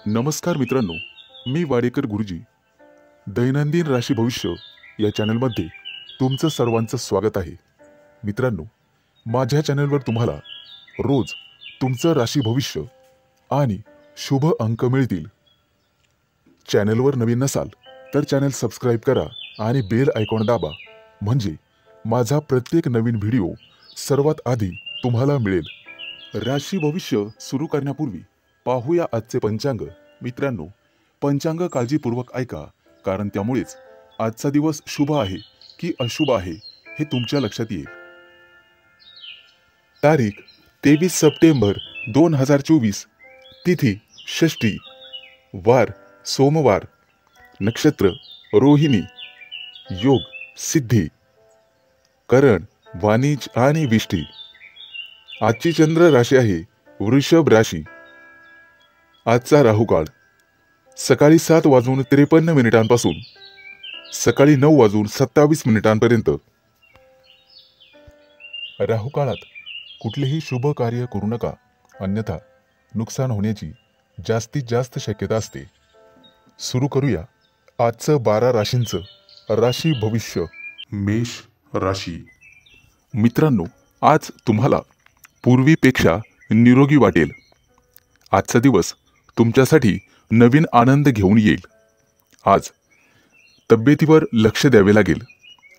नमस्कार मित्रांनो, मी वाडेकर गुरुजी. दैनंदिन राशी भविष्य या चॅनलमध्ये तुमचं सर्वांचं स्वागत आहे. मित्रांनो, माझ्या चॅनलवर तुम्हाला रोज तुमचं राशी भविष्य आणि शुभ अंक मिळतील. चॅनलवर नवीन नसाल तर चॅनल सबस्क्राईब करा आणि बेल आयकॉन दाबा, म्हणजे माझा प्रत्येक नवीन व्हिडिओ सर्वात आधी तुम्हाला मिळेल. राशी भविष्य सुरू करण्यापूर्वी पाहूया आजचे पंचांग. मित्रांनो, पंचांग काळजीपूर्वक ऐका, कारण त्यामुळेच आजचा दिवस शुभ आहे की अशुभ आहे हे तुमच्या लक्षात येईल. तारीख 23 सप्टेंबर 2024, तिथी षष्ठी, वार सोमवार, नक्षत्र रोहिणी, योग सिद्धी, करण वाणिज आणि विष्टी. आजची चंद्र राशी आहे वृषभ राशी. आजचा राहुकाळ सकाळी 7:53 सकाळी 9:27 राहुकाळात कुठलेही शुभ कार्य करू नका, अन्यथा नुकसान होण्याची जास्तीत जास्त शक्यता असते. सुरू करूया आजचं 12 राशींचं राशी भविष्य. मेष राशी. मित्रांनो, आज तुम्हाला पूर्वीपेक्षा निरोगी वाटेल. आजचा दिवस तुमच्यासाठी नवीन आनंद घेऊन येईल. आज तब्येतीवर लक्ष द्यावे लागेल.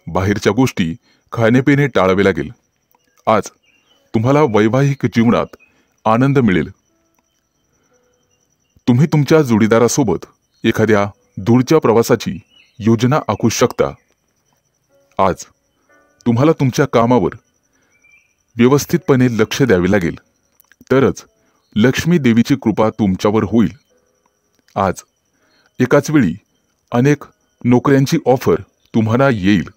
बाहेरच्या गोष्टी खाणेपिणे टाळावे लागेल. आज तुम्हाला वैवाहिक जीवनात आनंद मिळेल. तुम्ही तुमच्या जोडीदारासोबत एखाद्या दूरच्या प्रवासाची योजना आखू शकता. आज तुम्हाला तुमच्या कामावर व्यवस्थितपणे लक्ष द्यावे लागेल, तरच लक्ष्मी देवीची कृपा तुमच्यावर होईल. आज एकाच वेळी अनेक नोकऱ्यांची ऑफर तुम्हाला येईल.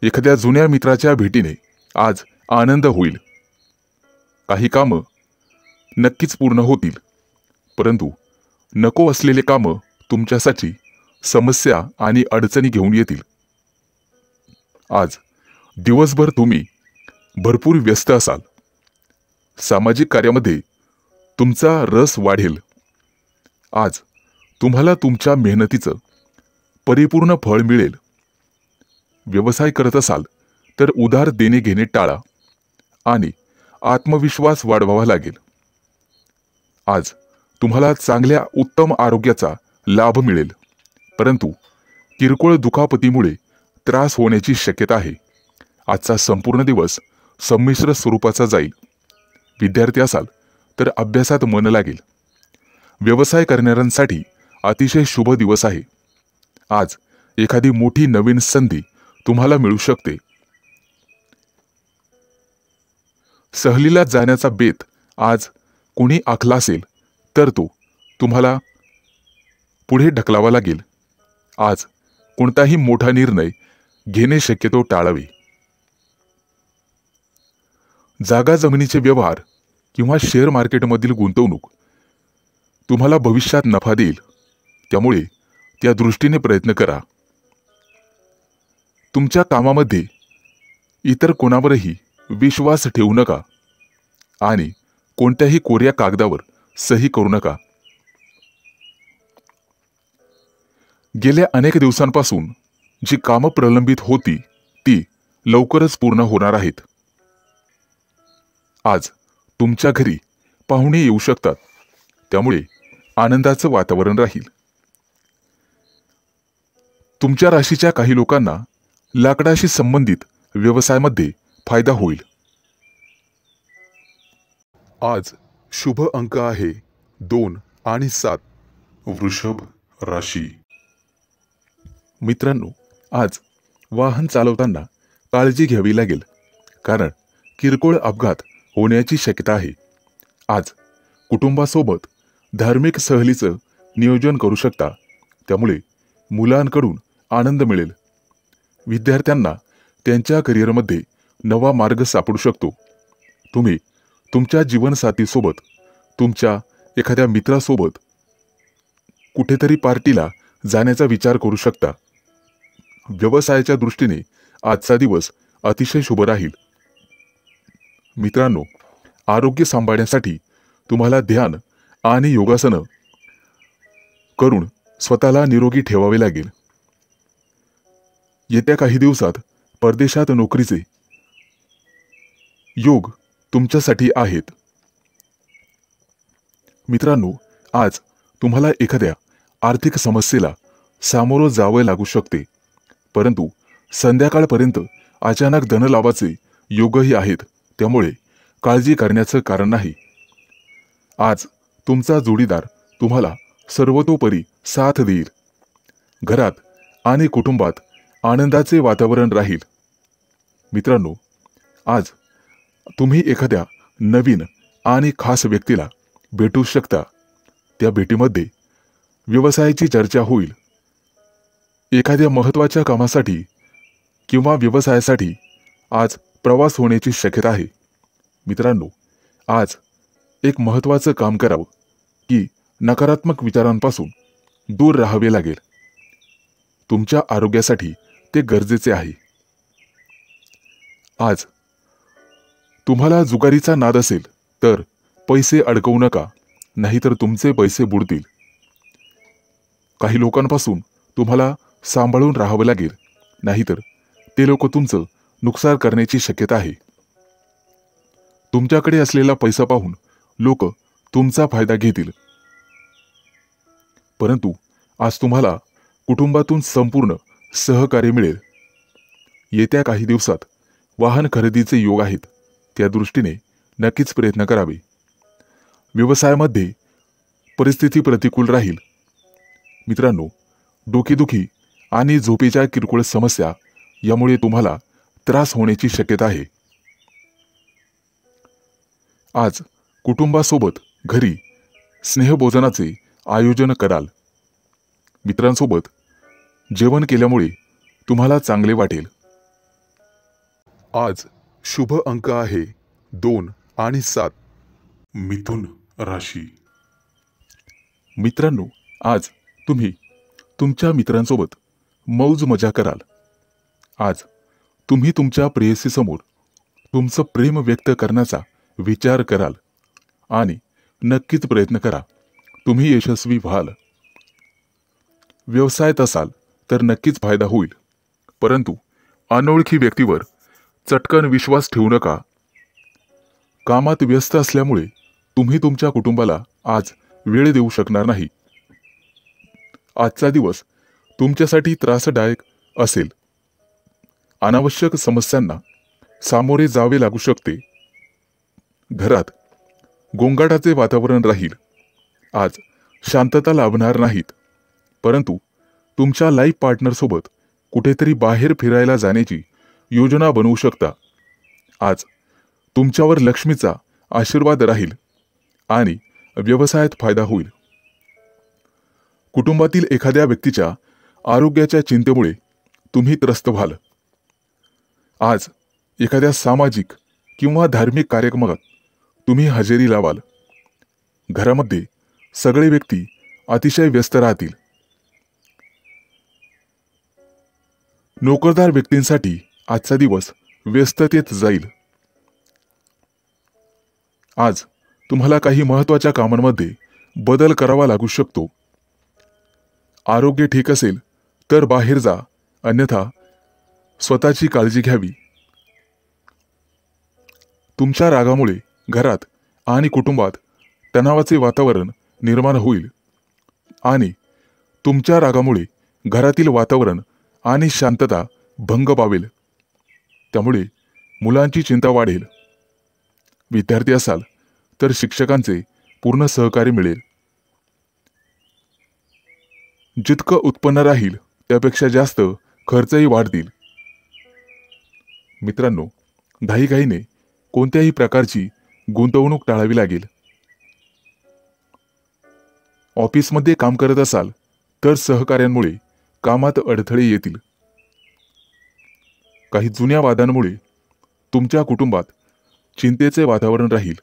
एखाद्या जुन्या मित्राच्या भेटीने आज आनंद होईल. काही कामं नक्कीच पूर्ण होतील, परंतु नको असलेले कामं तुमच्यासाठी समस्या आणि अडचणी घेऊन येतील. आज दिवसभर तुम्ही भरपूर व्यस्त असाल. सामाजिक कार्यामध्ये तुमचा रस वाढेल. आज तुम्हाला तुमच्या मेहनतीचं परिपूर्ण फळ मिळेल. व्यवसाय करत असाल तर उधार देणे घेणे टाळा आणि आत्मविश्वास वाढवावा लागेल. आज तुम्हाला चांगल्या उत्तम आरोग्याचा लाभ मिळेल, परंतु किरकोळ दुखापतीमुळे त्रास होण्याची शक्यता आहे. आजचा संपूर्ण दिवस संमिश्र स्वरूपाचा जाईल. विद्यार्थी असाल तर अभ्यासात मन लागेल. व्यवसाय करणाऱ्यांसाठी अतिशय शुभ दिवस आहे. आज एखादी मोठी नवीन संधी तुम्हाला मिळू शकते. सहलीला जाण्याचा बेत आज कोणी आखला असेल तर तो तुम्हाला पुढे ढकलावा लागेल. आज कोणताही मोठा निर्णय घेणे शक्यतो टाळावे. जागा जमिनीचे व्यवहार किंवा शेअर मार्केटमधील गुंतवणूक तुम्हाला भविष्यात नफा देईल, त्यामुळे त्या दृष्टीने प्रयत्न करा. तुमच्या कामामध्ये इतर कोणावरही विश्वास ठेवू नका आणि कोणत्याही कोऱ्या कागदावर सही करू नका. गेल्या अनेक दिवसांपासून जी कामं प्रलंबित होती ती लवकरच पूर्ण होणार आहेत. आज तुमच्या घरी पाहुणे येऊ शकतात, त्यामुळे आनंदाचं वातावरण राहील. तुमच्या राशीच्या काही लोकांना लाकडाशी संबंधित व्यवसायामध्ये फायदा होईल. आज शुभ अंक आहे 2 आणि 7. वृषभ राशी. मित्रांनो, आज वाहन चालवताना काळजी घ्यावी लागेल, कारण किरकोळ अपघात होण्याची शक्यता आहे. आज कुटुंबासोबत धार्मिक सहलीचं नियोजन करू शकता, त्यामुळे मुलांकडून आनंद मिळेल. विद्यार्थ्यांना त्यांच्या करिअरमध्ये नवा मार्ग सापडू शकतो. तुम्ही तुमच्या जीवनसाथीसोबत, तुमच्या एखाद्या मित्रासोबत कुठेतरी पार्टीला जाण्याचा विचार करू शकता. व्यवसायाच्या दृष्टीने आजचा दिवस अतिशय शुभ राहील. मित्रांनो, आरोग्य सांभाळण्यासाठी तुम्हाला ध्यान आणि योगासनं करून स्वतःला निरोगी ठेवावे लागेल. येत्या काही दिवसात परदेशात नोकरीचे योग तुमच्यासाठी आहेत. मित्रांनो, आज तुम्हाला एखाद्या आर्थिक समस्येला सामोरं जावं लागू शकते, परंतु संध्याकाळपर्यंत अचानक धनलाभाचे योगही आहेत, त्यामुळे काळजी करण्याचं कारण नाही. आज तुमचा जोडीदार तुम्हाला सर्वतोपरी साथ देईल. घरात आणि कुटुंबात आनंदाचे वातावरण राहील. मित्रांनो, आज तुम्ही एखाद्या नवीन आणि खास व्यक्तीला भेटू शकता. त्या भेटीमध्ये व्यवसायाची चर्चा होईल. एखाद्या महत्त्वाच्या कामासाठी किंवा व्यवसायासाठी आज प्रवास होण्याची शक्यता आहे. मित्रांनो, आज एक महत्त्वाचं काम करावं की नकारात्मक विचारांपासून दूर राहावे लागेल. तुमच्या आरोग्यासाठी ते गरजेचे आहे. आज तुम्हाला जुगारीचा नाद असेल तर पैसे अडकवू नका, नाहीतर तुमचे पैसे बुडतील. काही लोकांपासून तुम्हाला सांभाळून राहावं लागेल, नाहीतर ते लोक तुमचं नुकसान करण्याची शक्यता आहे. तुमच्याकडे असलेला पैसा पाहून लोक तुमचा फायदा घेतील. परंतु आज तुम्हाला कुटुंबातून संपूर्ण सहकार्य मिळेल. येत्या काही दिवसात वाहन खरेदीचे योग आहेत, त्या दृष्टीने नक्कीच प्रयत्न करावे. व्यवसायामध्ये परिस्थिती प्रतिकूल राहील. मित्रांनो, डोकेदुखी आणि झोपेच्या किरकोळ समस्या यामुळे तुम्हाला त्रास होण्याची शक्यता आहे. आज कुटुंबासोबत घरी स्नेहभोजनाचे आयोजन कराल. मित्रांसोबत जेवण केल्यामुळे तुम्हाला चांगले वाटेल. आज शुभ अंक आहे 2 आणि 7. मिथुन राशी. मित्रांनो, आज तुम्ही तुमच्या मित्रांसोबत मौज मजा कराल. आज तुम्ही तुमच्या प्रेयसीसमोर तुमचं प्रेम व्यक्त करण्याचा विचार कराल आणि नक्कीच प्रयत्न करा. तुम्ही यशस्वी व्हाल. व्यवसायात असाल तर नक्कीच फायदा होईल, परंतु अनोळखी व्यक्तीवर चटकन विश्वास ठेवू नका. कामात व्यस्त असल्यामुळे तुम्ही तुमच्या कुटुंबाला आज वेळ देऊ शकणार नाही. आजचा दिवस तुमच्यासाठी त्रासदायक असेल. अनावश्यक समस्यांना सामोरे जावे लागू शकते. घरात गोंगाटाचे वातावरण राहील. आज शांतता लाभणार नाहीत, परंतु तुमच्या लाईफ पार्टनरसोबत कुठेतरी बाहेर फिरायला जाण्याची योजना बनवू शकता. आज तुमच्यावर लक्ष्मीचा आशीर्वाद राहील आणि व्यवसायात फायदा होईल. कुटुंबातील एखाद्या व्यक्तीच्या आरोग्याच्या चिंतेमुळे तुम्ही त्रस्त व्हाल. आज एखाद्या सामाजिक किंवा धार्मिक कार्यक्रमात तुम्ही हजेरी लावाल. घरामध्ये सगळे व्यक्ती अतिशय व्यस्त राहतील. नोकरदार व्यक्तींसाठी आजचा दिवस व्यस्ततेत जाईल. आज तुम्हाला काही महत्त्वाच्या कामांमध्ये बदल करावा लागू शकतो. आरोग्य ठीक असेल तर बाहेर जा, अन्यथा स्वतःची काळजी घ्यावी. तुमच्या रागामुळे घरात आणि कुटुंबात तणावाचे वातावरण निर्माण होईल आणि तुमच्या रागामुळे घरातील वातावरण आणि शांतता भंग पावेल. त्यामुळे मुलांची चिंता वाढेल. विद्यार्थी असाल तर शिक्षकांचे पूर्ण सहकार्य मिळेल. जितकं उत्पन्न राहील त्यापेक्षा जास्त खर्चही वाढतील. मित्रांनो, घाईघाईने कोणत्याही प्रकारची गुंतवणूक टाळावी लागेल. ऑफिसमध्ये काम करत असाल तर सहकार्यांमुळे कामात अडथळे येतील. काही जुन्या वादांमुळे तुमच्या कुटुंबात चिंतेचे वातावरण राहील.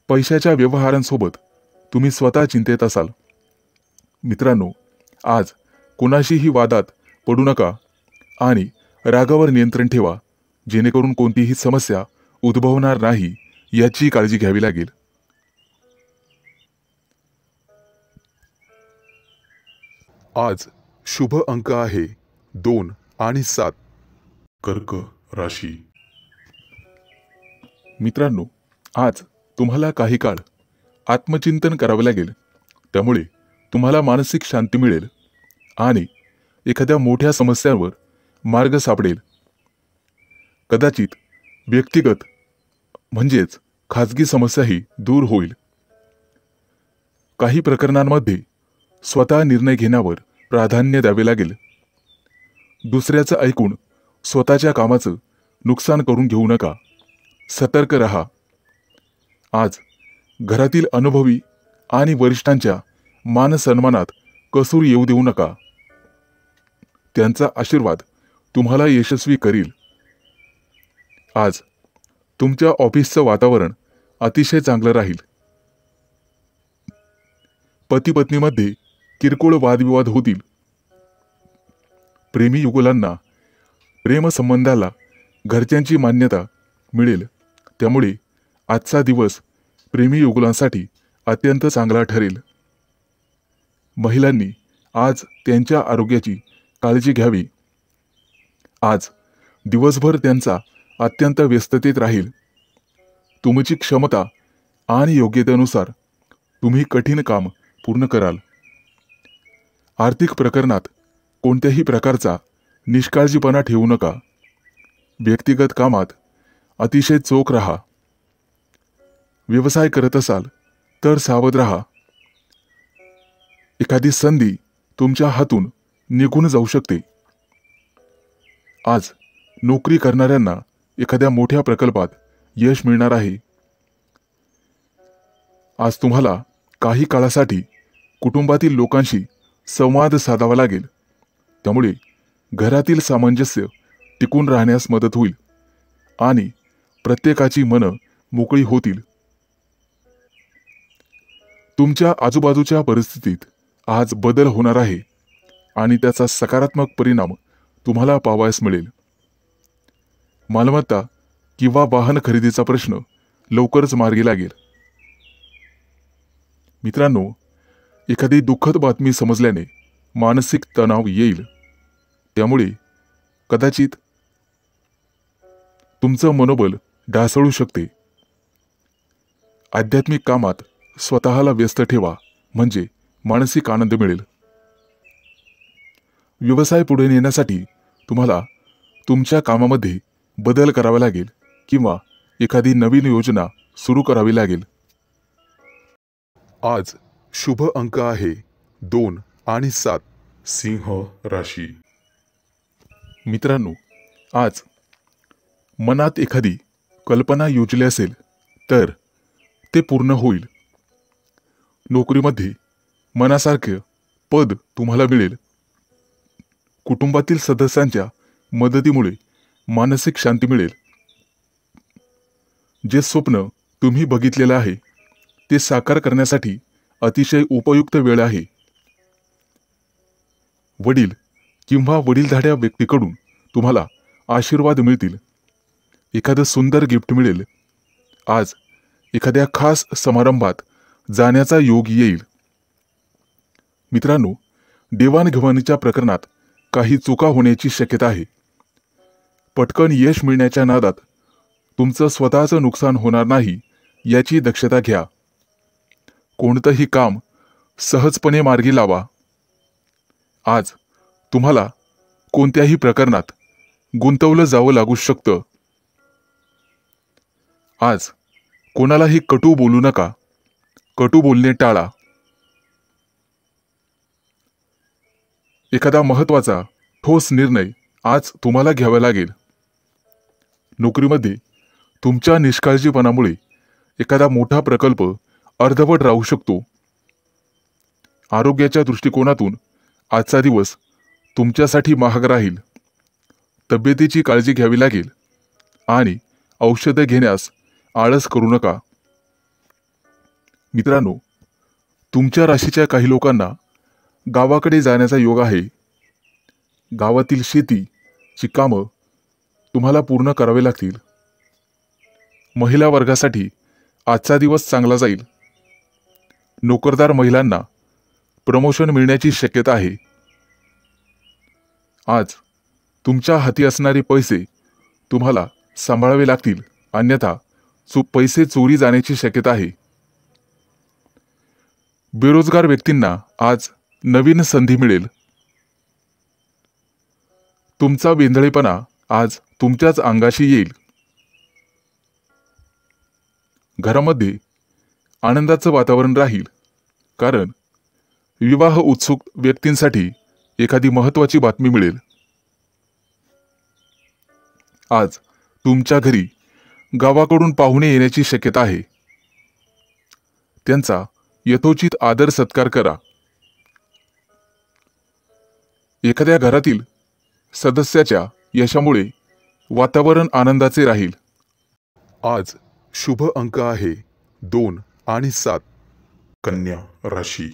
पैशाच्या व्यवहारांसोबत तुम्ही स्वतः चिंतेत असाल. मित्रांनो, आज कुणाशीही वादात पडू नका आणि रागावर नियंत्रण ठेवा, जेणेकरून कोणतीही समस्या उद्भवणार नाही याची काळजी घ्यावी लागेल. आज शुभ अंक आहे 2 आणि 7. कर्क राशी. मित्रांनो, आज तुम्हाला काही काळ आत्मचिंतन करावे लागेल. त्यामुळे तुम्हाला मानसिक शांती मिळेल आणि एखाद्या मोठ्या समस्यांवर मार्ग सापडेल. कदाचित व्यक्तिगत म्हणजेच खाजगी समस्याही दूर होईल. काही प्रकरणांमध्ये स्वतः निर्णय घेण्यावर प्राधान्य द्यावे लागेल. दुसऱ्याचं ऐकून स्वतःच्या कामाचं नुकसान करून घेऊ नका. सतर्क रहा. आज घरातील अनुभवी आणि वरिष्ठांच्या मानसन्मानात कसूर येऊ देऊ नका. त्यांचा आशीर्वाद तुम्हाला यशस्वी करील. आज तुमच्या ऑफिसचं वातावरण अतिशय चांगलं राहील. पती पत्नीमध्ये किरकोळ वादविवाद होतील. प्रेमी युगुलांना प्रेमसंबंधाला घरच्यांची मान्यता मिळेल. त्यामुळे आजचा दिवस प्रेमी युगुलांसाठी अत्यंत चांगला ठरेल. महिलांनी आज त्यांच्या आरोग्याची काळजी घ्यावी. आज दिवसभर त्यांचा अत्यंत व्यस्ततेत राहील. तुमची क्षमता आणि योग्यतेनुसार तुम्ही कठीण काम पूर्ण कराल. आर्थिक प्रकरणात कोणत्याही प्रकारचा निष्काळजीपणा ठेवू नका. व्यक्तिगत कामात अतिशय चोख राहा. व्यवसाय करत असाल तर सावध राहा. एखादी संधी तुमच्या हातून निघून जाऊ शकते. आज नोकरी करणाऱ्यांना एखाद्या मोठ्या प्रकल्पात यश मिळणार आहे. आज तुम्हाला काही काळासाठी कुटुंबातील लोकांशी संवाद साधावा लागेल. त्यामुळे घरातील सामंजस्य टिकून राहण्यास मदत होईल आणि प्रत्येकाची मनं मोकळी होतील. तुमच्या आजूबाजूच्या परिस्थितीत आज बदल होणार आहे आणि त्याचा सकारात्मक परिणाम तुम्हाला पाहावयास मिळेल. मालमत्ता किंवा वाहन खरेदीचा प्रश्न लवकरच मार्गी लागेल. मित्रांनो, एखादी दुःखद बातमी समजल्याने मानसिक तणाव येईल. त्यामुळे कदाचित तुमचं मनोबल ढासळू शकते. आध्यात्मिक कामात स्वतःला व्यस्त ठेवा, म्हणजे मानसिक आनंद मिळेल. व्यवसाय पुढे नेण्यासाठी तुम्हाला तुमच्या कामामध्ये बदल करावा लागेल किंवा एखादी नवीन योजना सुरू करावी लागेल. आज शुभ अंक आहे 2 आणि 7. सिंह राशी. मित्रांनो, आज मनात एखादी कल्पना योजली असेल तर ते पूर्ण होईल. नोकरीमध्ये मनासारखे पद तुम्हाला मिळेल. कुटुंबातील सदस्यांच्या मदतीमुळे मानसिक शांती मिळेल. जे स्वप्न तुम्ही बघितलेलं आहे ते साकार करण्यासाठी अतिशय उपयुक्त वेळ आहे. वडील किंवा वडीलधाऱ्या व्यक्तीकडून तुम्हाला आशीर्वाद मिळतील. एखादं सुंदर गिफ्ट मिळेल. आज एखाद्या खास समारंभात जाण्याचा योग येईल. मित्रांनो, देवाणघेवाणीच्या प्रकरणात काही चुका होण्याची शक्यता आहे. पटकन यश मिळण्याच्या नादात तुमचं स्वतःचं नुकसान होणार नाही याची दक्षता घ्या. कोणतंही काम सहजपणे मार्गी लावा. आज तुम्हाला कोणत्याही प्रकरणात गुंतवलं जावं लागू शकतं. आज कोणालाही कटू बोलू नका. कटू बोलणे टाळा. एखादा महत्त्वाचा ठोस निर्णय आज तुम्हाला घ्यावा लागेल. नोकरीमध्ये तुमच्या निष्काळजीपणामुळे एखादा मोठा प्रकल्प अर्धवट राहू शकतो. आरोग्याच्या दृष्टिकोनातून आजचा दिवस तुमच्यासाठी महाग राहील. तब्येतीची काळजी घ्यावी लागेल आणि औषधं घेण्यास आळस करू नका. मित्रांनो, तुमच्या राशीच्या काही लोकांना गावाकडे जाण्याचा योग आहे. गावातील शेतीची कामं तुम्हाला पूर्ण करावे लागतील. महिला वर्गासाठी आजचा दिवस चांगला जाईल. नोकरदार महिलांना प्रमोशन मिळण्याची शक्यता आहे. आज तुमच्या हाती असणारे पैसे तुम्हाला सांभाळावे लागतील, अन्यथा पैसे चोरी जाण्याची शक्यता आहे. बेरोजगार व्यक्तींना आज नवीन संधी मिळेल. तुमचा वेंधळेपणा आज तुमच्याच अंगाशी येईल. घरामध्ये आनंदाचं वातावरण राहील, कारण विवाह उत्सुक व्यक्तींसाठी एखादी महत्त्वाची बातमी मिळेल. आज तुमच्या घरी गावाकडून पाहुणे येण्याची शक्यता आहे. त्यांचा यथोचित आदर सत्कार करा. एखाद्या घरातील सदस्याच्या यशामुळे वातावरण आनंदाचे राहील. आज शुभ अंक आहे 2 आणि 7. कन्या राशी.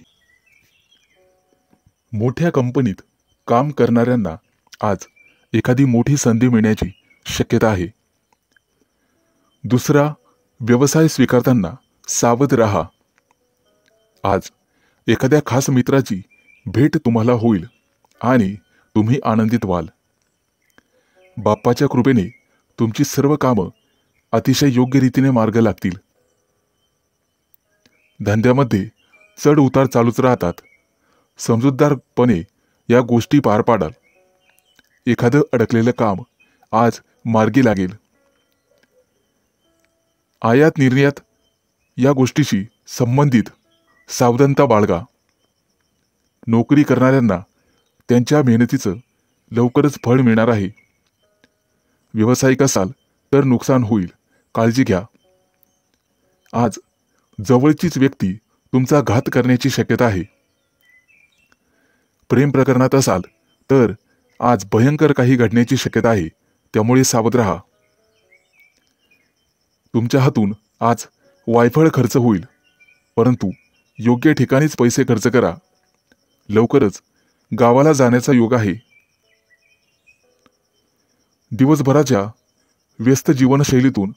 मोठ्या कंपनीत काम करणाऱ्यांना आज एखादी मोठी संधी मिळण्याची शक्यता आहे. दुसरा व्यवसाय स्वीकारताना सावध राहा. आज एखाद्या खास मित्राची भेट तुम्हाला होईल आणि तुम्ही आनंदित व्हाल. बाप्पाच्या कृपेने तुमची सर्व कामं अतिशय योग्य रीतीने मार्ग लागतील. धंद्यामध्ये चढ उतार चालूच राहतात. समजूतदारपणे या गोष्टी पार पाडाल. एखादं अडकलेलं काम आज मार्गी लागेल. आयात निर्यात या गोष्टीशी संबंधित सावधानता बाळगा. नोकरी करणाऱ्यांना त्यांच्या मेहनतीचं लवकरच फळ मिळणार आहे. व्यावसायिक असाल तर नुकसान होईल, काळजी घ्या. आज जवळचीच व्यक्ती तुमचा घात करण्याची शक्यता आहे. प्रेम प्रकरणात असाल तर आज भयंकर काही घडण्याची शक्यता आहे, त्यामुळे सावध राहा. तुमच्या हातून आज वायफळ खर्च होईल, परंतु योग्य ठिकाणीच पैसे खर्च करा. लवकरच गावाला जाण्याचा योग आहे. दिवसभराच्या व्यस्त जीवनशैलीतून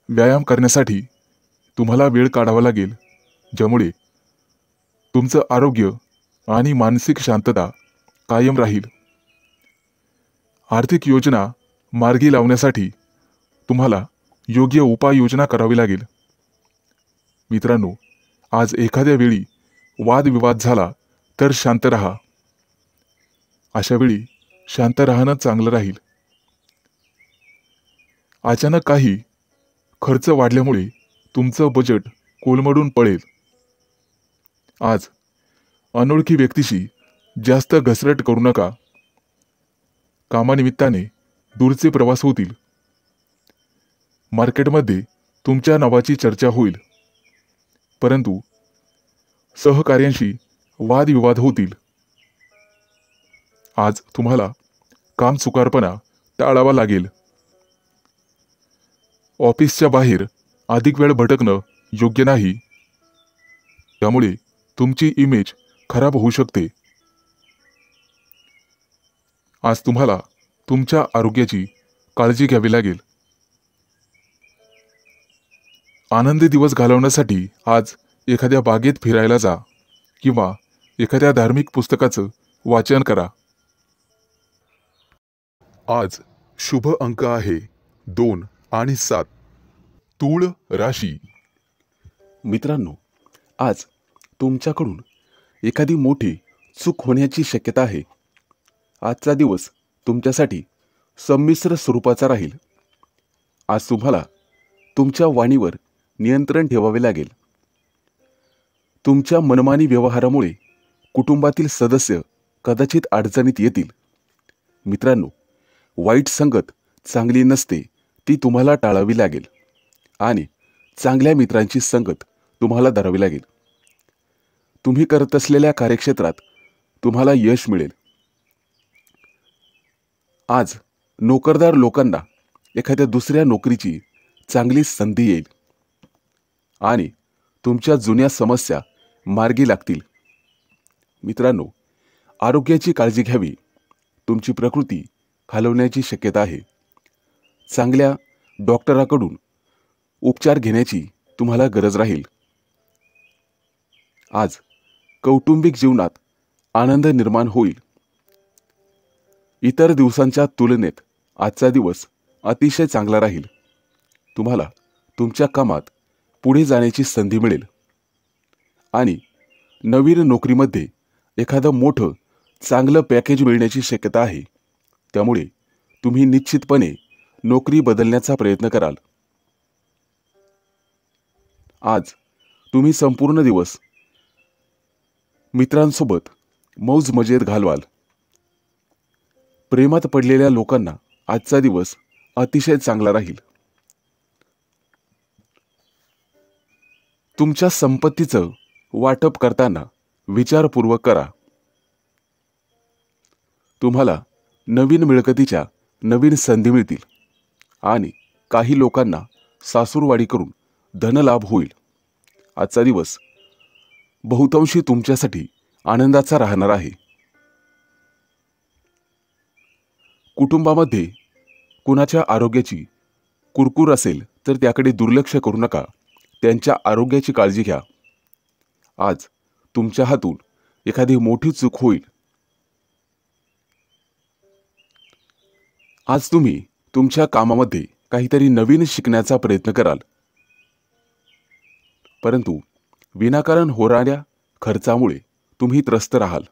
व्यायाम करण्यासाठी तुम्हाला वेळ काढावा लागेल, ज्यामुळे तुमचं आरोग्य आणि मानसिक शांतता कायम राहील. आर्थिक योजना मार्गी लावण्यासाठी तुम्हाला योग्य उपाययोजना करावी लागेल. मित्रांनो, आज एखाद्या वेळी वादविवाद झाला तर शांत राहा. अशा वेळी शांत राहणं चांगलं राहील. अचानक काही खर्च वाढल्यामुळे तुमचं बजेट कोलमडून पडेल. आज अनोळखी व्यक्तीशी जास्त घसरट करू नका. कामानिमित्ताने दूरचे प्रवास होतील. मार्केटमध्ये तुमच्या नावाची चर्चा होईल, परंतु सहकार्यांशी वादविवाद होतील. आज तुम्हाला काम चुकारपणा टाळावा लागेल. ऑफिसच्या बाहेर अधिक वेळ भटकणं योग्य नाही, त्यामुळे तुमची इमेज खराब होऊ शकते. आज तुम्हाला तुमच्या आरोग्याची काळजी घ्यावी लागेल. आनंदी दिवस घालवण्यासाठी आज एखाद्या बागेत फिरायला जा किंवा एखाद्या धार्मिक पुस्तकाचं वाचन करा. आज शुभ अंक आहे 2 आणि 7. तूळ राशी. मित्रांनो, आज तुमच्याकडून एखादी मोठी चूक होण्याची शक्यता आहे. आजचा दिवस तुमच्यासाठी संमिश्र स्वरूपाचा राहील. आज तुम्हाला तुमच्या वाणीवर नियंत्रण ठेवावे लागेल. तुमच्या मनमानी व्यवहारामुळे कुटुंबातील सदस्य कदाचित अडचणीत येतील. मित्रांनो, वाईट संगत चांगली नसते, ती तुम्हाला टाळावी लागेल आणि चांगल्या मित्रांची संगत तुम्हाला धरावी लागेल. तुम्ही करत असलेल्या कार्यक्षेत्रात तुम्हाला यश मिळेल. आज नोकरदार लोकांना एखाद्या दुसऱ्या नोकरीची चांगली संधी येईल आणि तुमच्या जुन्या समस्या मार्गी लागतील. मित्रांनो, आरोग्याची काळजी घ्यावी. तुमची प्रकृती खालवण्याची शक्यता आहे. चांगल्या डॉक्टराकडून उपचार घेण्याची तुम्हाला गरज राहील. आज कौटुंबिक जीवनात आनंद निर्माण होईल. इतर दिवसांच्या तुलनेत आजचा दिवस अतिशय चांगला राहील. तुम्हाला तुमच्या कामात पुढे जाण्याची संधी मिळेल आणि नवीन नोकरीमध्ये एखादं मोठं चांगलं पॅकेज मिळण्याची शक्यता आहे. त्यामुळे तुम्ही निश्चितपणे नोकरी बदलण्याचा प्रयत्न कराल. आज तुम्ही संपूर्ण दिवस मित्रांसोबत मौज मजेत घालवाल. प्रेमात पडलेल्या लोकांना आजचा दिवस अतिशय चांगला राहील. तुमच्या संपत्तीचं वाटप करताना विचारपूर्वक करा. तुम्हाला नवीन मिळकतीच्या नवीन संधी मिळतील आणि काही लोकांना सासूरवाडी करून धनलाभ होईल. आजचा दिवस बहुतांशी तुमच्यासाठी आनंदाचा राहणार आहे. कुटुंबामध्ये कुणाच्या आरोग्याची कुरकुर असेल तर त्याकडे दुर्लक्ष करू नका. त्यांच्या आरोग्याची काळजी घ्या. आज तुमच्या हातून एखादी मोठी चूक होईल. आज तुम्ही तुमच्या कामामध्ये काहीतरी नवीन शिकण्याचा प्रयत्न कराल, परंतु विनाकारण होणाऱ्या खर्चामुळे तुम्ही त्रस्त राहाल.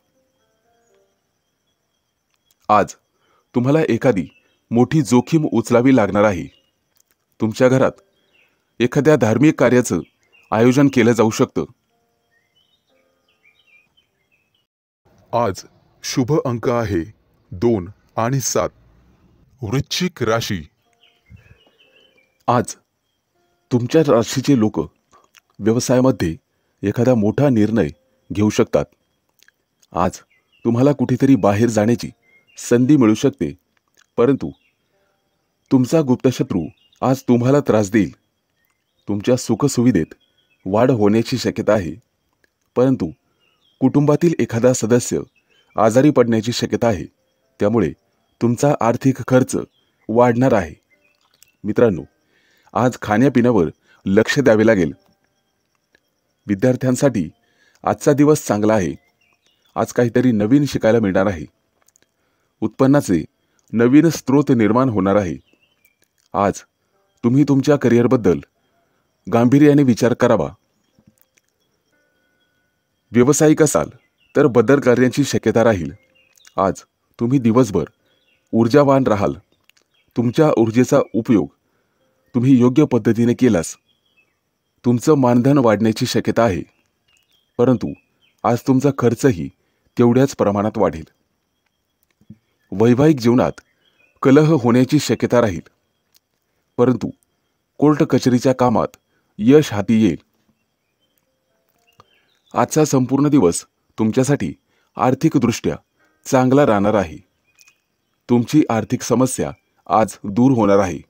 आज तुम्हाला एखादी मोठी जोखीम उचलावी लागणार आहे. तुमच्या घरात एखाद्या धार्मिक कार्याचं आयोजन केलं जाऊ शकतं. आज शुभ अंक आहे 2 आणि 7. वृश्चिक राशी. आज तुमच्या राशीचे लोक व्यवसायामध्ये एखादा मोठा निर्णय घेऊ शकतात. आज तुम्हाला कुठेतरी बाहेर जाण्याची संधी मिळू शकते, परंतु तुमचा गुप्तशत्रू आज तुम्हाला त्रास देईल. तुमच्या सुखसुविधेत वाढ होण्याची शक्यता आहे, परंतु कुटुंबातील एखादा सदस्य आजारी पडण्याची शक्यता आहे. त्यामुळे तुमचा आर्थिक खर्च वाढणार आहे. मित्रांनो, आज खाण्यापिण्यावर लक्ष द्यावे लागेल. विद्यार्थ्यांसाठी आजचा दिवस चांगला आहे. आज काहीतरी नवीन शिकायला मिळणार आहे. उत्पन्नाचे नवीन स्रोत निर्माण होणार आहे. आज तुम्ही तुमच्या करिअरबद्दल गांभीर्याने विचार करावा. व्यावसायिक असाल तर बदल करण्याची शक्यता राहील. आज तुम्ही दिवसभर ऊर्जावान राहाल. तुमच्या ऊर्जेचा उपयोग तुम्ही योग्य पद्धतीने केलास तुमचं मानधन वाढण्याची शक्यता आहे, परंतु आज तुमचा खर्चही तेवढ्याच प्रमाणात वाढेल. वैवाहिक जीवनात कलह होण्याची शक्यता राहील, परंतु कोर्ट कचेरीच्या कामात यश हाती येईल. आजचा संपूर्ण दिवस तुमच्यासाठी आर्थिकदृष्ट्या चांगला राहणार आहे. तुमची आर्थिक समस्या आज दूर होणार आहे.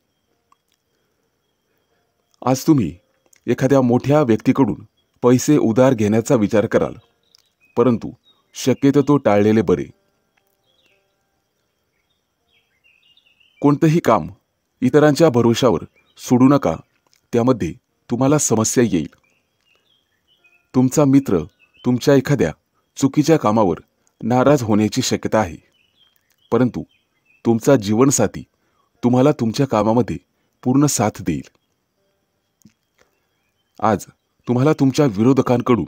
आज तुम्ही एखाद्या मोठ्या व्यक्तीकडून पैसे उधार घेण्याचा विचार कराल, परंतु शक्यतो तो टाळलेले बरे. कोणतंही काम इतरांच्या भरोशावर सोडू नका, त्यामध्ये तुम्हाला समस्या येईल. तुमचा मित्र तुमच्या एखाद्या चुकीच्या कामावर नाराज होण्याची शक्यता आहे, परंतु तुमचा जीवनसाथी तुम्हाला तुमच्या कामामध्ये पूर्ण साथ देईल. आज तुम्हाला तुमच्या विरोधकांकडून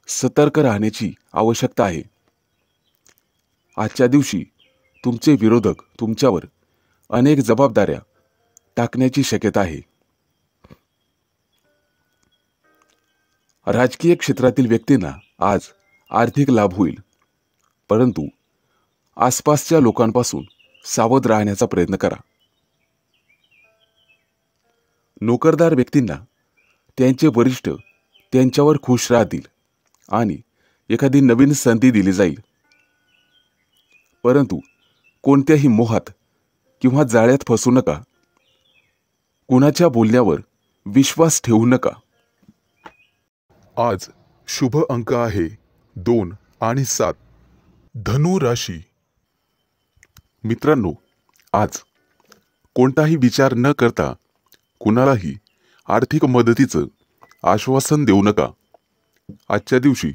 सतर्क राहण्याची आवश्यकता आहे. आजच्या दिवशी तुमचे विरोधक तुमच्यावर अनेक जबाबदाऱ्या टाकण्याची शक्यता आहे. राजकीय क्षेत्रातील व्यक्तींना आज आर्थिक लाभ होईल, परंतु आसपासच्या लोकांपासून सावध राहण्याचा प्रयत्न करा. नोकरदार व्यक्तींना त्यांचे वरिष्ठ त्यांच्यावर खुश राहतील आणि एखादी नवीन संधी दिली जाईल, परंतु कोणत्याही मोहात किंवा जाळ्यात फसू नका. कुणाच्या बोलण्यावर विश्वास ठेवू नका. आज शुभ अंक आहे 2 आणि 7. धनु राशी. मित्रांनो, आज कोणताही विचार न करता कुणालाही आर्थिक मदतीचं आश्वासन देऊ नका. आजच्या दिवशी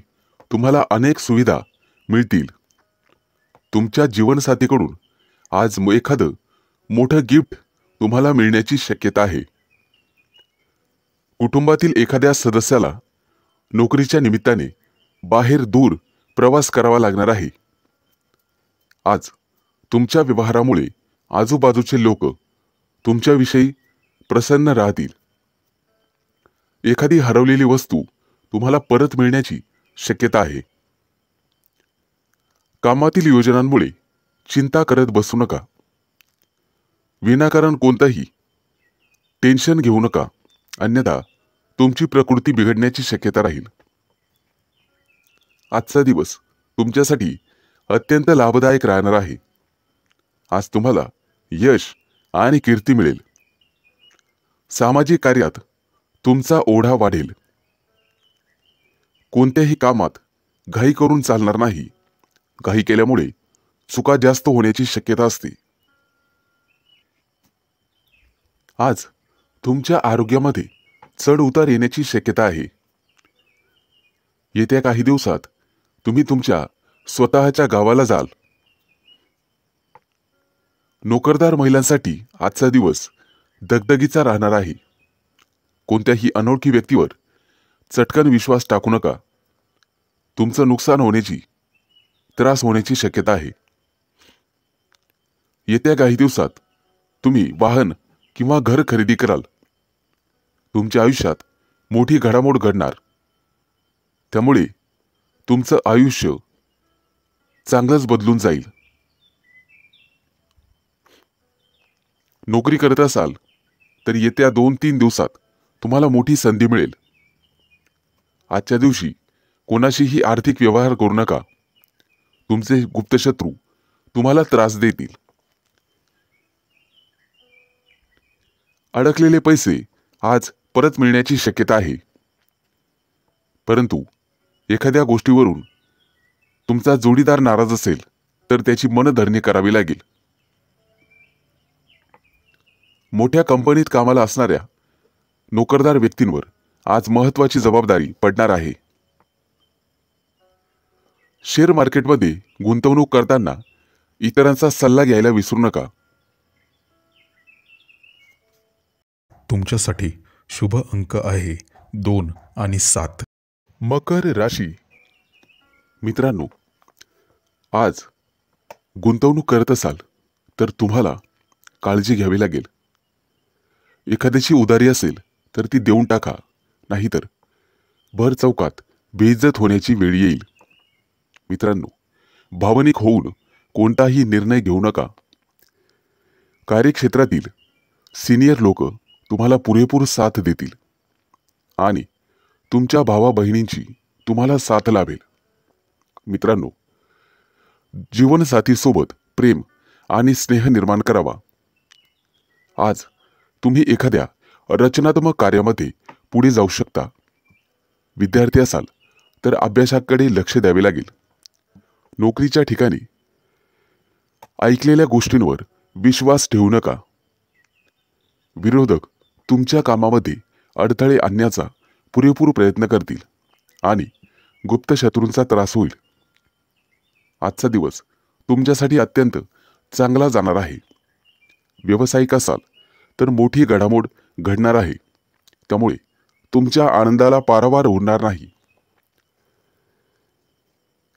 तुम्हाला अनेक सुविधा मिळतील. तुमच्या जीवनसाथीकडून आज एखादं मोठं गिफ्ट तुम्हाला मिळण्याची शक्यता आहे. कुटुंबातील एखाद्या सदस्याला नोकरीच्या निमित्ताने बाहेर दूर प्रवास करावा लागणार आहे. आज तुमच्या व्यवहारामुळे आजूबाजूचे लोक तुमच्याविषयी प्रसन्न राहतील. एखादी हरवलेली वस्तू तुम्हाला परत मिळण्याची शक्यता आहे. कामातील योजनांमुळे चिंता करत बसू नका. विनाकारण कोणतंही टेन्शन घेऊ नका, अन्यथा तुमची प्रकृती बिघडण्याची शक्यता राहील. आजचा दिवस तुमच्यासाठी अत्यंत लाभदायक राहणार आहे. आज तुम्हाला यश आणि कीर्ती मिळेल. सामाजिक कार्यात तुमचा ओढा वाढेल. कोणत्याही कामात घाई करून चालणार नाही. घाई केल्यामुळे चुका जास्त होण्याची शक्यता असते. आज तुमच्या आरोग्यामध्ये चढ उतार येण्याची शक्यता आहे. येत्या काही दिवसात तुम्ही तुमच्या स्वतःच्या गावाला जाल. नोकरदार महिलांसाठी आजचा दिवस दगदगीचा राहणार आहे. कोणत्याही अनोळखी व्यक्तीवर चटकन विश्वास टाकू नका. तुमचं नुकसान होण्याची, त्रास होण्याची शक्यता आहे. येत्या काही दिवसात तुम्ही वाहन किंवा घर खरेदी कराल. तुमच्या आयुष्यात मोठी घडामोड घडणार. त्यामुळे तुमचं आयुष्य चांगलंच बदलून जाईल. नोकरी करत असाल तर येत्या 2-3 दिवसात तुम्हाला मोठी संधी मिळेल. आजच्या दिवशी कोणाशीही आर्थिक व्यवहार करू नका. तुमचे गुप्तशत्रू तुम्हाला त्रास देतील. अडकलेले पैसे आज परत मिळण्याची शक्यता आहे. परंतु एखाद्या गोष्टीवरून तुमचा जोडीदार नाराज असेल तर त्याची मनधरणी करावी लागेल. मोठ्या कंपनीत कामाला असणाऱ्या नोकरदार व्यक्तींवर आज महत्त्वाची जबाबदारी पडणार आहे. शेअर मार्केटमध्ये गुंतवणूक करताना इतरांचा सल्ला घ्यायला विसरू नका. तुमच्यासाठी शुभ अंक आहे 2 आणि 7. मकर राशी. मित्रांनो, आज गुंतवणूक करत असाल तर तुम्हाला काळजी घ्यावी लागेल. एखाद्याची उधारी असेल तर ती देऊन टाका, नाहीतर भर चौकात बेइज्जत होण्याची वेळ येईल. मित्रांनो, भावनिक होऊन कोणताही निर्णय घेऊ नका. कार्यक्षेत्रातील सिनियर लोक तुम्हाला पुरेपूर साथ देतील आणि तुमच्या भावा बहिणींची तुम्हाला साथ लाभेल. मित्रांनो, जीवनसाथीसोबत प्रेम आणि स्नेह निर्माण करावा. आज तुम्ही एखाद्या रचनात्मक कार्यामध्ये पुढे जाऊ शकता. विद्यार्थी असाल तर अभ्यासाकडे लक्ष द्यावे लागेल. नोकरीच्या ठिकाणी ऐकलेल्या गोष्टींवर विश्वास ठेवू नका. विरोधक तुमच्या कामामध्ये अडथळे आणण्याचा पुरेपूर प्रयत्न करतील आणि गुप्त शत्रूंचा त्रास होईल. आजचा दिवस तुमच्यासाठी अत्यंत चांगला जाणार आहे. व्यावसायिक असाल तर मोठी घडामोड घडणार आहे. त्यामुळे तुमच्या आनंदाला पारावार होणार नाही.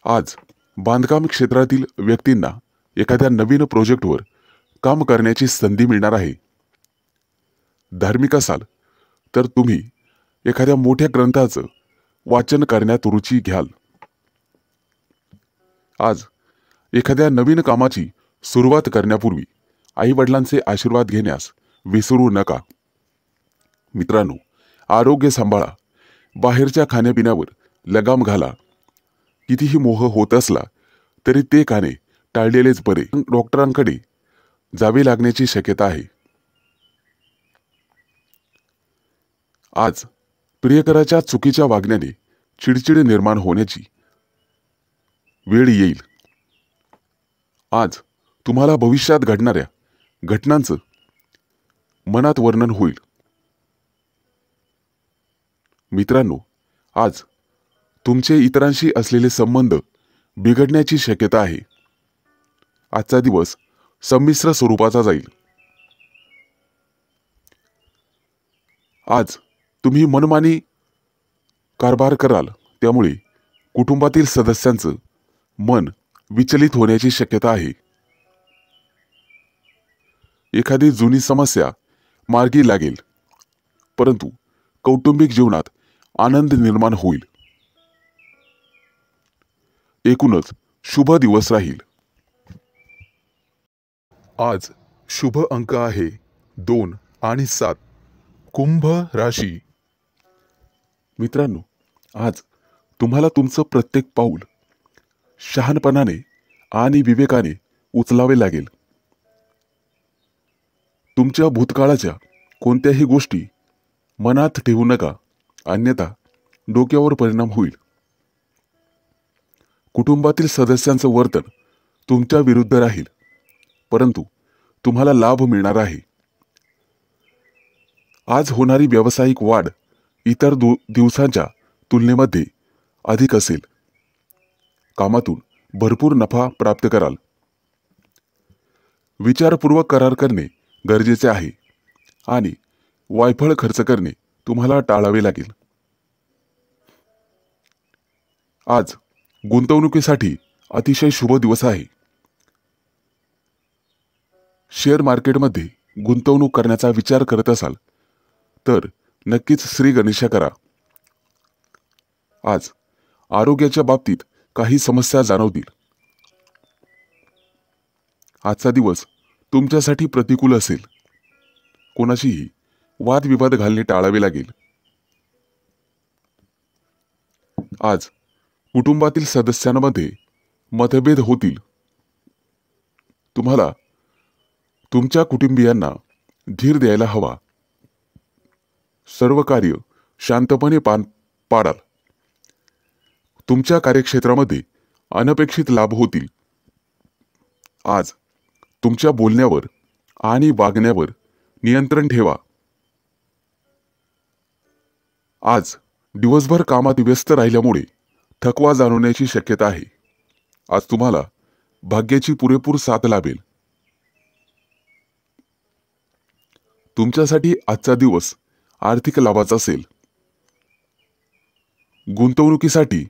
आज बांधकाम क्षेत्रातील व्यक्तींना एखाद्या नवीन प्रोजेक्टवर काम करण्याची संधी मिळणार आहे. धार्मिक असाल तर तुम्ही एखाद्या मोठ्या ग्रंथाचं वाचन करण्यात रुची घ्याल. आज एखाद्या नवीन कामाची सुरुवात करण्यापूर्वी आई-वडिलांचे आशीर्वाद घेण्यास विसरू नका. मित्रांनो, आरोग्य सांभाळा. बाहेरच्या खाण्यापिण्यावर लगाम घाला. कितीही मोह होत असला तरी ते खाणे टाळलेलेच बरे. डॉक्टरांकडे जावे लागण्याची शक्यता आहे. आज प्रियकराच्या चुकीच्या वागण्याने चिडचिड निर्माण होण्याची वेळ येईल. आज तुम्हाला भविष्यात घडणाऱ्या घटनांचं मनात वर्णन होईल. मित्रांनो, आज तुमचे इतरांशी असलेले संबंध बिघडण्याची शक्यता आहे. आजचा दिवस संमिश्र स्वरूपाचा जाईल. आज तुम्ही मनमानी कारभार कराल, त्यामुळे कुटुंबातील सदस्यांचं मन विचलित होण्याची शक्यता आहे. एखादी जुनी समस्या मार्गी लागेल, परंतु कौटुंबिक जीवनात आनंद निर्माण होईल. एकूणच शुभ दिवस राहील. आज शुभ अंक आहे 2 आणि 7. कुंभ राशी. मित्रांनो, आज तुम्हाला तुमचं प्रत्येक पाऊल शहाणपणाने आणि विवेकाने उचलावे लागेल. तुमच्या भूतकाळाच्या कोणत्याही गोष्टी मनात ठेवू नका, अन्यथा डोक्यावर परिणाम होईल. कुटुंबातील सदस्यांचं वर्तन तुमच्या विरुद्ध राहील, परंतु तुम्हाला लाभ मिळणार आहे. आज होणारी व्यावसायिक वाढ इतर दिवसांच्या तुलनेमध्ये अधिक असेल. कामातून भरपूर नफा प्राप्त कराल. विचारपूर्वक करार करणे गरजेचे आहे आणि वायफळ खर्च करणे तुम्हाला टाळावे लागेल. आज गुंतवणुकीसाठी अतिशय शुभ दिवस आहे. शेअर मार्केटमध्ये गुंतवणूक करण्याचा विचार करत असाल तर नक्कीच श्री गणेशा करा. आज आरोग्याच्या बाबतीत काही समस्या जाणवतील. आजचा दिवस तुमच्यासाठी प्रतिकूल असेल. कोणाशीही वादविवाद घालणे टाळावे लागेल. आज कुटुंबातील सदस्यांमध्ये मतभेद होतील. तुम्हाला तुमच्या कुटुंबियांना धीर द्यायला हवा. सर्व कार्य शांतपणे पाडाल. तुमच्या कार्यक्षेत्रामध्ये अनपेक्षित लाभ होतील. आज तुमच्या बोलण्यावर आणि वागण्यावर नियंत्रण ठेवा. आज दिवसभर कामात व्यस्त राहिल्यामुळे थकवा जाणवण्याची शक्यता आहे. आज तुम्हाला भाग्याची पुरेपूर साथ लाभेल. तुमच्यासाठी आजचा दिवस आर्थिक लाभाचा असेल. गुंतवणुकीसाठी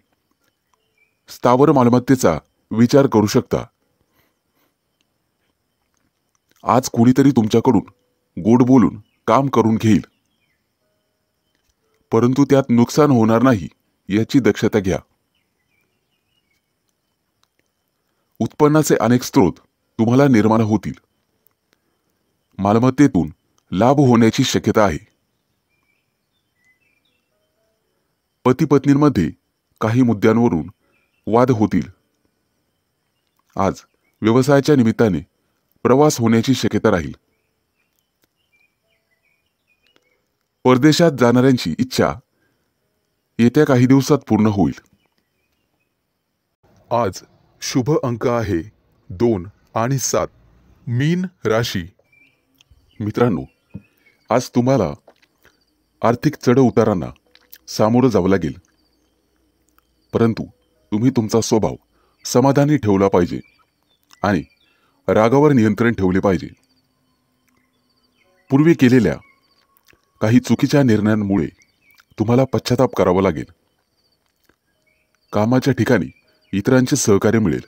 स्थावर मालमत्तेचा विचार करू शकता. आज कोणीतरी तुमच्याकडून गोड बोलून काम करून घेईल, परंतु त्यात नुकसान होणार नाही याची दक्षता घ्या. उत्पन्नाचे अनेक स्रोत तुम्हाला निर्माण होतील. मालमत्तेतून लाभ होण्याची शक्यता आहे. पती पत्नींमध्ये काही मुद्द्यांवरून वाद होतील. आज व्यवसायाच्या निमित्ताने प्रवास होण्याची शक्यता राहील. परदेशात जाणाऱ्यांची इच्छा येत्या काही दिवसात पूर्ण होईल. आज शुभ अंक आहे 2 आणि 7. मीन राशी. मित्रांनो, आज तुम्हाला आर्थिक चढउतारांना सामोरं जावं लागेल, परंतु तुम्ही तुमचा स्वभाव समाधानी ठेवला पाहिजे आणि रागावर नियंत्रण ठेवले पाहिजे. पूर्वी केलेल्या काही चुकीच्या निर्णयांमुळे तुम्हाला पश्चाताप करावा लागेल. कामाच्या ठिकाणी इतरांचे सहकार्य मिळेल.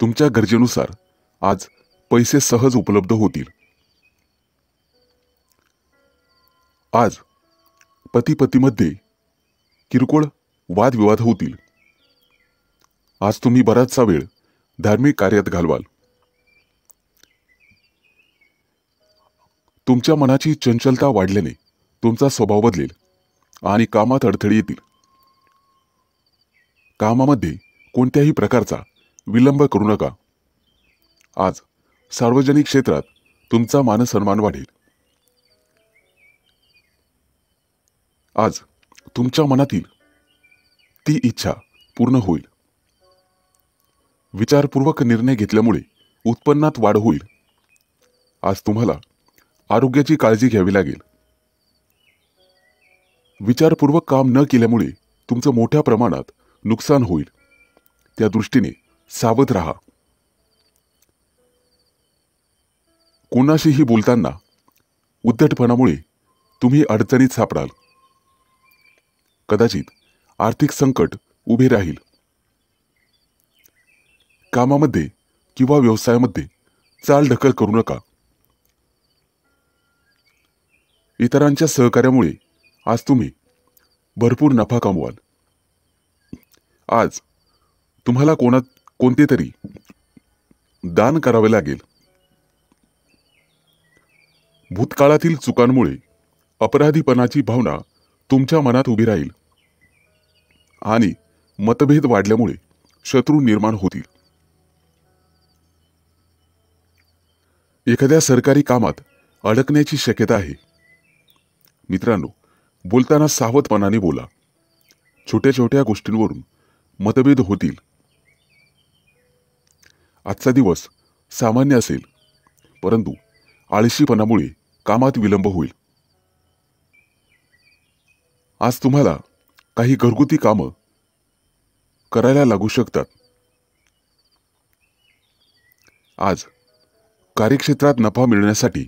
तुमच्या गरजेनुसार आज पैसे सहज उपलब्ध होतील. आज पती-पतीमध्ये किरकोळ वादविवाद होतील. आज तुम्ही बराचसा वेळ धार्मिक कार्यात घालवाल. तुमच्या मनाची चंचलता वाढल्याने तुमचा स्वभाव बदलेल आणि कामात अडथळे येतील. कामामध्ये कोणत्याही प्रकारचा विलंब करू नका. आज सार्वजनिक क्षेत्रात तुमचा मानसन्मान वाढेल. आज तुमच्या मनातील ती इच्छा पूर्ण होईल. विचारपूर्वक निर्णय घेतल्यामुळे उत्पन्नात वाढ होईल. आज तुम्हाला आरोग्याची काळजी घ्यावी लागेल. विचारपूर्वक काम न केल्यामुळे तुमचं मोठ्या प्रमाणात नुकसान होईल. त्या दृष्टीने सावध राहा. कोणाशीही बोलताना उद्धटपणामुळे तुम्ही अडचणीत सापडाल. कदाचित आर्थिक संकट उभे राहील. कामामध्ये किंवा व्यवसायामध्ये चालढकल करू नका. इतरांच्या सहकार्यामुळे आज तुम्ही भरपूर नफा कमवाल. आज तुम्हाला कोणते तरी दान करावे लागेल. भूतकाळातील चुकांमुळे अपराधीपणाची भावना तुमच्या मनात उभी राहील आणि मतभेद वाढल्यामुळे शत्रू निर्माण होतील. एखाद्या सरकारी कामात अडकण्याची शक्यता आहे. मित्रांनो, बोलताना सावधपणाने बोला. छोट्या छोट्या गोष्टींवरून मतभेद होतील. आजचा दिवस सामान्य असेल, परंतु आळशीपणामुळे कामात विलंब होईल. आज तुम्हाला काही घरगुती कामं करायला लागू शकतात. आज कार्यक्षेत्रात नफा मिळवण्यासाठी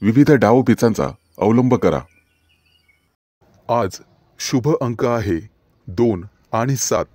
विविध डावपेचांचा अवलंब करा. आज शुभ अंक आहे 2 आणि 7.